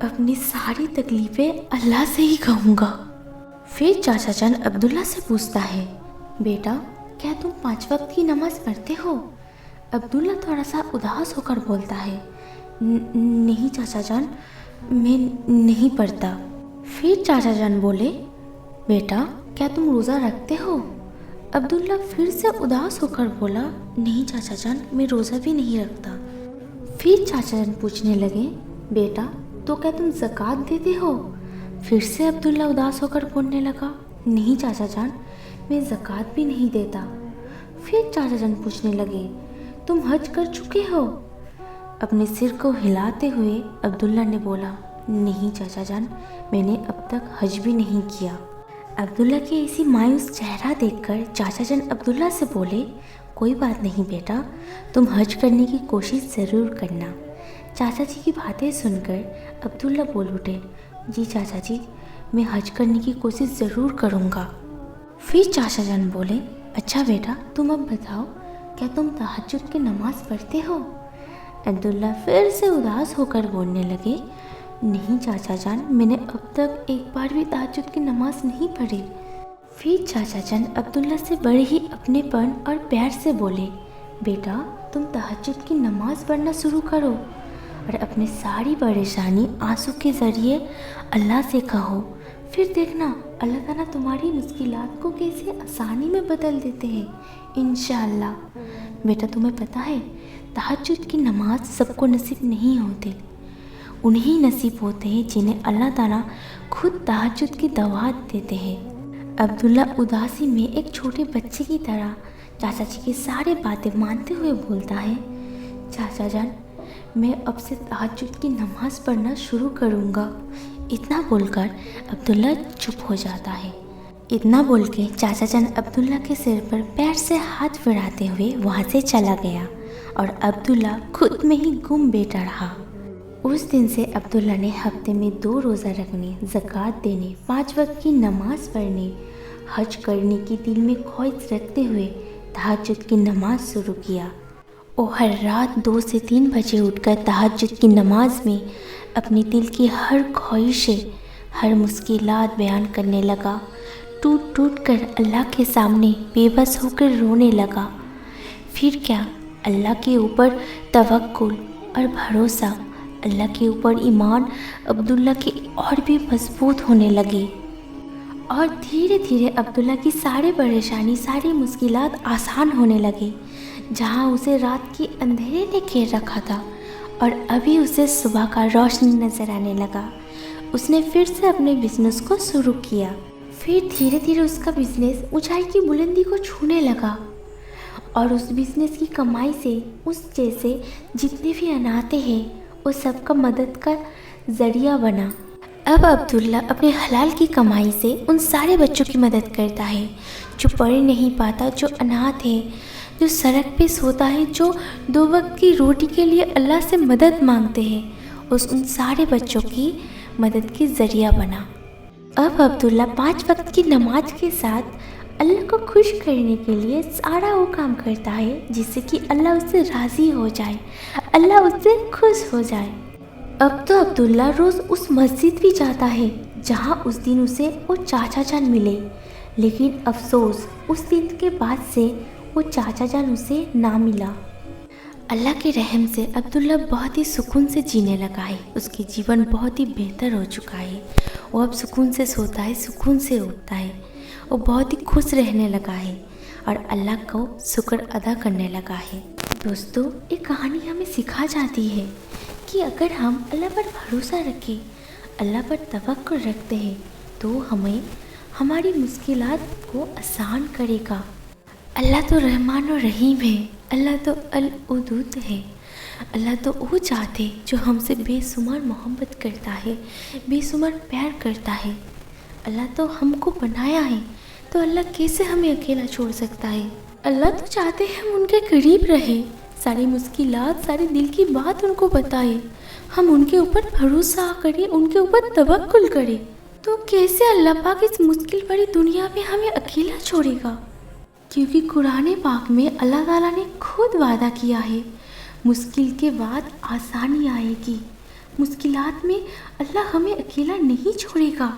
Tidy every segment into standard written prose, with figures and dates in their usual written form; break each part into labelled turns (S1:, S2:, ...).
S1: اپنی ساری تکلیفیں اللہ سے ہی کہوں گا۔ پھر چاچا جان عبداللہ سے پوچھتا ہے، بیٹا کیا تم 5 وقت کی نماز پڑھتے ہو؟ عبداللہ تھوڑا سا اداس ہو کر بولتا ہے، نہیں چاچا جان، میں نہیں پڑھتا۔ پھر چاچا جان بولے، بیٹا کیا تم روزہ رکھتے ہو؟ عبداللہ پھر سے اداس ہو کر بولا، نہیں چاچا جان، میں روزہ بھی نہیں رکھتا۔ پھر چاچا جان پوچھنے لگے، بیٹا تو کیا تم زکوٰۃ دیتے ہو؟ پھر سے عبداللہ اداس ہو کر بولنے لگا، نہیں چاچا جان، میں زکوٰۃ بھی نہیں دیتا۔ پھر چاچا جان پوچھنے لگے، تم حج کر چکے ہو؟ اپنے سر کو ہلاتے ہوئے عبداللہ نے بولا، نہیں چاچا جان، میں نے اب تک حج بھی نہیں کیا۔ عبداللہ کے ایسی مایوس چہرہ دیکھ کر چاچا جان عبداللہ سے بولے، کوئی بات نہیں بیٹا، تم حج کرنے کی کوشش ضرور کرنا۔ چاچا جی کی باتیں سن کر عبداللہ بول اٹھے، جی چاچا جی، میں حج کرنے کی کوشش ضرور کروں گا۔ پھر چاچا جان بولے، اچھا بیٹا تم اب بتاؤ، کیا تم تہجد کی نماز پڑھتے ہو؟ عبداللہ پھر سے اداس ہو کر بولنے لگے، نہیں چاچا جان، میں نے اب تک ایک بار بھی تہجد کی نماز نہیں پڑھی۔ پھر چاچا جان عبداللہ سے بڑے ہی اپنے پن اور پیار سے بولے، بیٹا تم تہجد کی نماز پڑھنا شروع کرو اور اپنی ساری پریشانی آنسو کے ذریعے اللہ سے کہو، پھر دیکھنا اللہ تعالیٰ تمہاری مشکلات کو کیسے آسانی میں بدل دیتے ہیں انشاءاللہ۔ بیٹا تمہیں پتہ ہے تہجد کی نماز سب کو نصیب نہیں ہوتی، انہیں نصیب ہوتے ہیں جنہیں اللہ تعالیٰ خود تہجد کی دعوت دیتے ہیں۔ عبداللہ اداسی میں ایک چھوٹے بچے کی طرح چاچا جی کی سارے باتیں مانتے ہوئے بولتا ہے، چاچا جان میں اب سے تہجد کی نماز پڑھنا شروع کروں گا۔ اتنا بول کر عبداللہ چپ ہو جاتا ہے۔ اتنا بول کے چاچا جان عبداللہ کے سر پر پیر سے ہاتھ پھراتے ہوئے وہاں سے چلا گیا اور عبداللہ خود میں ہی گم بیٹھا رہا۔ اس دن سے عبداللہ نے ہفتے میں 2 روزہ رکھنے، زکوٰۃ دینے، 5 وقت کی نماز پڑھنے، حج کرنے کی دل میں خواہش رکھتے ہوئے تہجد کی نماز شروع کیا۔ وہ ہر رات 2 سے 3 بجے اٹھ کر تہجد کی نماز میں اپنی دل کی ہر خواہشیں، ہر مشکلات بیان کرنے لگا، ٹوٹ ٹوٹ کر اللہ کے سامنے بے بس ہو کر رونے لگا۔ پھر کیا اللہ کے اوپر توکل اور بھروسہ، اللہ کے اوپر ایمان عبداللہ کے اور بھی مضبوط ہونے لگے، اور دھیرے دھیرے عبداللہ کی ساری پریشانی، ساری مشکلات آسان ہونے لگے۔ جہاں اسے رات کی اندھیرے نے گھیر رکھا تھا اور ابھی اسے صبح کا روشنی نظر آنے لگا، اس نے پھر سے اپنے بزنس کو شروع کیا۔ پھر دھیرے دھیرے اس کا بزنس اونچائی کی بلندی کو چھونے لگا اور اس بزنس کی کمائی سے اس جیسے جتنے بھی اناتے ہیں وہ سب کا مدد کا ذریعہ بنا۔ اب عبداللہ اپنے حلال کی کمائی سے ان سارے بچوں کی مدد کرتا ہے جو پڑھ نہیں پاتا، جو اناتھ ہے، جو سڑک پہ سوتا ہے، جو 2 وقت کی روٹی کے لیے اللہ سے مدد مانگتے ہیں، ان سارے بچوں کی مدد کی ذریعہ بنا۔ اب عبداللہ 5 وقت کی نماز کے ساتھ اللہ کو خوش کرنے کے لیے سارا وہ کام کرتا ہے جس سے کہ اللہ اس سے راضی ہو جائے، اللہ اس سے خوش ہو جائے۔ اب تو عبداللہ روز اس مسجد بھی جاتا ہے جہاں اس دن اسے وہ چاچا جان ملے، لیکن افسوس اس دن کے بعد سے وہ چاچا جان اسے نہ ملا۔ اللہ کے رحم سے عبداللہ بہت ہی سکون سے جینے لگا ہے، اس کی جیون بہت ہی بہتر ہو چکا ہے، وہ اب سکون سے سوتا ہے، سکون سے اٹھتا ہے، وہ بہت ہی خوش رہنے لگا ہے اور اللہ کو شکر ادا کرنے لگا ہے۔ دوستو، یہ کہانی ہمیں سکھا جاتی ہے کہ اگر ہم اللہ پر بھروسہ رکھیں، اللہ پر توکل رکھتے ہیں تو ہمیں ہماری مشکلات کو آسان کرے گا۔ اللہ تو رحمان و رحیم ہے، اللہ تو الودود ہے، اللہ تو وہ ذات ہے جو ہم سے بے شمار محبت کرتا ہے، بے شمار پیار کرتا ہے۔ اللہ تو ہم کو بنایا ہے، تو اللہ کیسے ہمیں اکیلا چھوڑ سکتا ہے؟ اللہ تو چاہتے ہیں ہم ان کے قریب رہیں، ساری مشکلات، ساری دل کی بات ان کو بتائیں، ہم ان کے اوپر بھروسہ کریں، ان کے اوپر توکل کریں۔ تو کیسے اللہ پاک اس مشکل بڑی دنیا میں ہمیں اکیلا چھوڑے گا؟ کیونکہ قرآن پاک میں اللہ تعالیٰ نے خود وعدہ کیا ہے، مشکل کے بعد آسانی آئے گی، مشکلات میں اللہ ہمیں اکیلا نہیں چھوڑے گا۔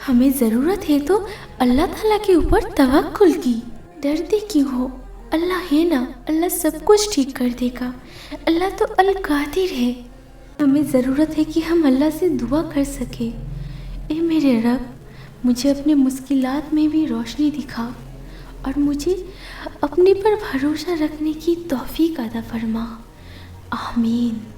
S1: ہمیں ضرورت ہے تو اللہ تعالیٰ کے اوپر توکل کی۔ ڈرتے کیوں ہو؟ اللہ ہے نا، اللہ سب کچھ ٹھیک کر دے گا۔ اللہ تو القادر ہے۔ ہمیں ضرورت ہے کہ ہم اللہ سے دعا کر سکیں، اے میرے رب مجھے اپنے مشکلات میں بھی روشنی دکھا اور مجھے اپنے پر بھروسہ رکھنے کی توفیق عطا فرما۔ آمین۔